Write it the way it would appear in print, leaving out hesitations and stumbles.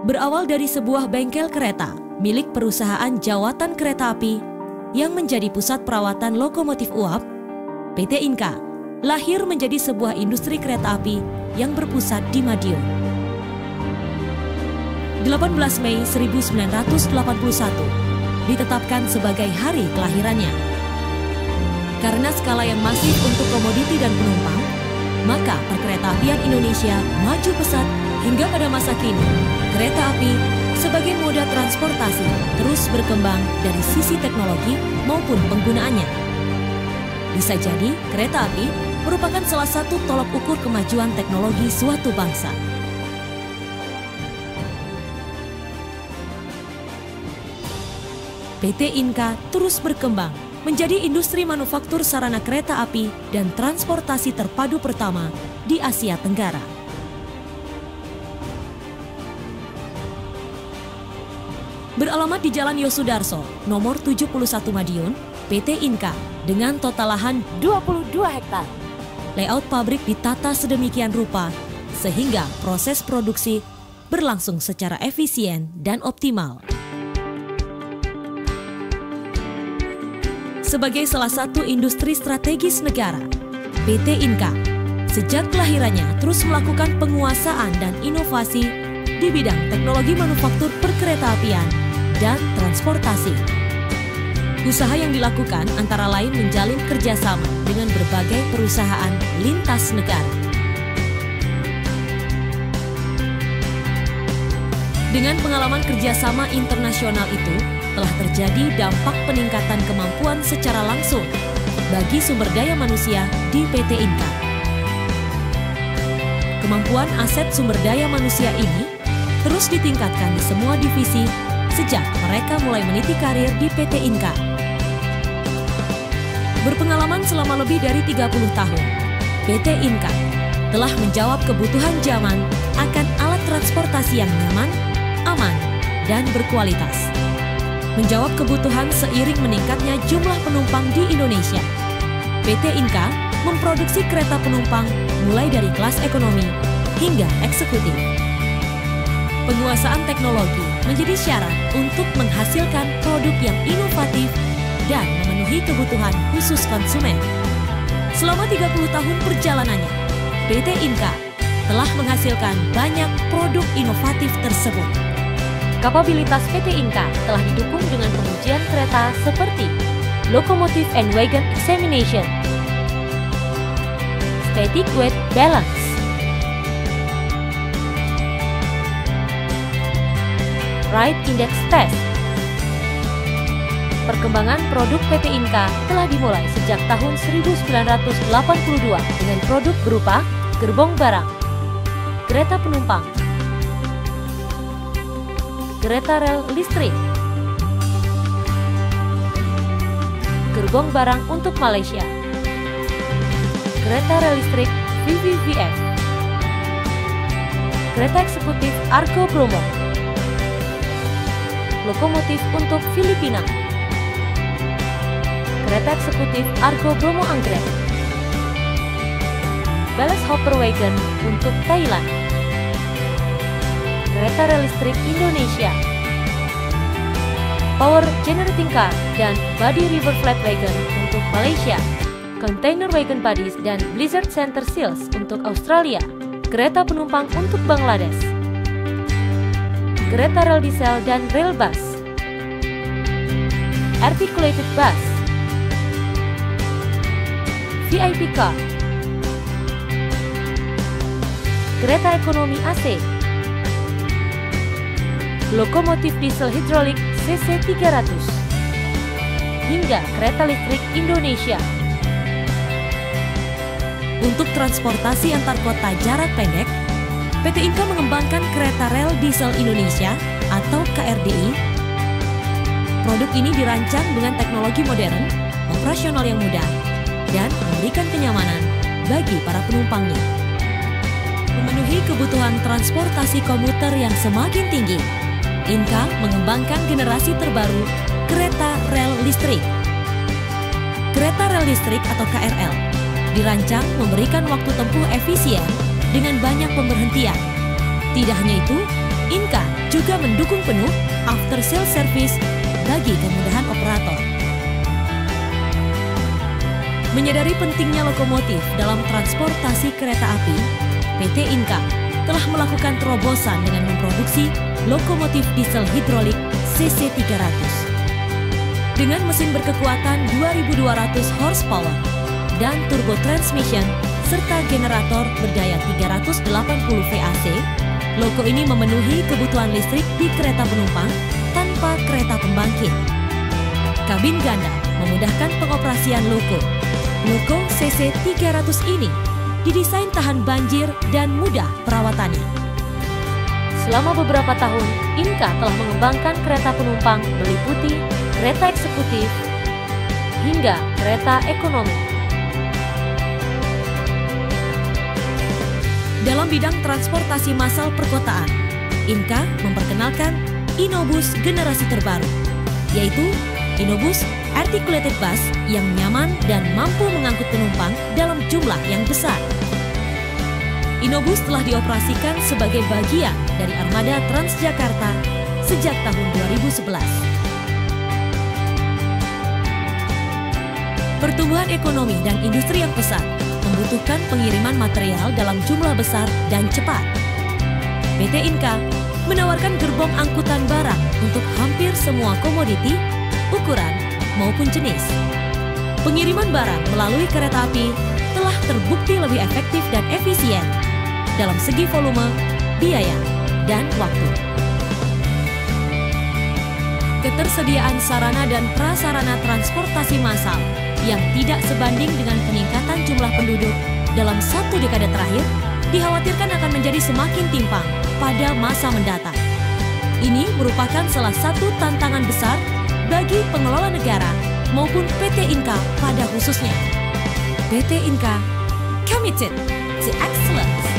Berawal dari sebuah bengkel kereta milik perusahaan Jawatan Kereta Api yang menjadi pusat perawatan lokomotif uap, PT Inka lahir menjadi sebuah industri kereta api yang berpusat di Madiun. 18 Mei 1981 ditetapkan sebagai hari kelahirannya. Karena skala yang masif untuk komoditi dan penumpang, maka perkeretaapian Indonesia maju pesat hingga pada masa kini, kereta api sebagai moda transportasi terus berkembang dari sisi teknologi maupun penggunaannya. Bisa jadi, kereta api merupakan salah satu tolok ukur kemajuan teknologi suatu bangsa. PT Inka terus berkembang menjadi industri manufaktur sarana kereta api dan transportasi terpadu pertama di Asia Tenggara. Beralamat di Jalan Yosudarso, nomor 71 Madiun, PT Inka dengan total lahan 22 hektar. Layout pabrik ditata sedemikian rupa sehingga proses produksi berlangsung secara efisien dan optimal. Sebagai salah satu industri strategis negara, PT Inka sejak kelahirannya terus melakukan penguasaan dan inovasi di bidang teknologi manufaktur perkeretaapian dan transportasi. Usaha yang dilakukan antara lain menjalin kerjasama dengan berbagai perusahaan lintas negara. Dengan pengalaman kerjasama internasional itu, telah terjadi dampak peningkatan kemampuan secara langsung bagi sumber daya manusia di PT Inka. Kemampuan aset sumber daya manusia ini terus ditingkatkan di semua divisi sejak mereka mulai meniti karir di PT Inka. Berpengalaman selama lebih dari 30 tahun, PT Inka telah menjawab kebutuhan zaman akan alat transportasi yang nyaman, aman, dan berkualitas. Menjawab kebutuhan seiring meningkatnya jumlah penumpang di Indonesia. PT Inka memproduksi kereta penumpang mulai dari kelas ekonomi hingga eksekutif. Penguasaan teknologi menjadi syarat untuk menghasilkan produk yang inovatif dan memenuhi kebutuhan khusus konsumen. Selama 30 tahun perjalanannya, PT Inka telah menghasilkan banyak produk inovatif tersebut. Kapabilitas PT Inka telah didukung dengan pengujian kereta seperti Locomotive and Wagon Examination, Static Weight Balance, Ride Index Test. Perkembangan produk PT Inka telah dimulai sejak tahun 1982 dengan produk berupa gerbong barang, kereta penumpang, kereta rel listrik, gerbong barang untuk Malaysia, kereta rel listrik VVVF, kereta eksekutif Argo Bromo, lokomotif untuk Filipina, kereta eksekutif Argo Bromo Anggrek, Ballast Hopper Wagon untuk Thailand, kereta rel listrik Indonesia, Power Generating Car dan Body River Flat Wagon untuk Malaysia, Container Wagon Bodies dan Blizzard Center Seals untuk Australia, kereta penumpang untuk Bangladesh, kereta rel diesel dan rail bus, Articulated Bus, VIP Car, kereta ekonomi AC, lokomotif diesel hidrolik CC 300, hingga kereta listrik Indonesia. Untuk transportasi antar kota jarak pendek, PT Inka mengembangkan kereta rel diesel Indonesia atau KRDI. Produk ini dirancang dengan teknologi modern, operasional yang mudah, dan memberikan kenyamanan bagi para penumpangnya. Memenuhi kebutuhan transportasi komuter yang semakin tinggi, Inka mengembangkan generasi terbaru kereta rel listrik. Kereta rel listrik atau KRL dirancang memberikan waktu tempuh efisien dengan banyak pemberhentian. Tidak hanya itu, Inka juga mendukung penuh after sales service bagi kemudahan operator. Menyadari pentingnya lokomotif dalam transportasi kereta api, PT Inka telah melakukan terobosan dengan memproduksi lokomotif diesel hidrolik CC300. Dengan mesin berkekuatan 2.200 horsepower dan turbo transmission serta generator berdaya 380 VAC, loko ini memenuhi kebutuhan listrik di kereta penumpang tanpa kereta pembangkit. Kabin ganda memudahkan pengoperasian loko. Loko CC300 ini didesain tahan banjir dan mudah perawatannya. Selama beberapa tahun, Inka telah mengembangkan kereta penumpang meliputi kereta eksekutif hingga kereta ekonomi. Dalam bidang transportasi massal perkotaan, Inka memperkenalkan Innobus generasi terbaru, yaitu Innobus Articulated Bus yang nyaman dan mampu mengangkut penumpang dalam jumlah yang besar. Innobus telah dioperasikan sebagai bagian dari armada Transjakarta sejak tahun 2011. Pertumbuhan ekonomi dan industri yang pesat membutuhkan pengiriman material dalam jumlah besar dan cepat. PT Inka menawarkan gerbong angkutan barang untuk hampir semua komoditi, ukuran, maupun jenis. Pengiriman barang melalui kereta api telah terbukti lebih efektif dan efisien dalam segi volume, biaya, dan waktu. Ketersediaan sarana dan prasarana transportasi massal yang tidak sebanding dengan peningkatan jumlah penduduk dalam 1 dekade terakhir dikhawatirkan akan menjadi semakin timpang pada masa mendatang. Ini merupakan salah satu tantangan besar bagi pengelola negara maupun PT Inka pada khususnya. PT Inka committed to excellence.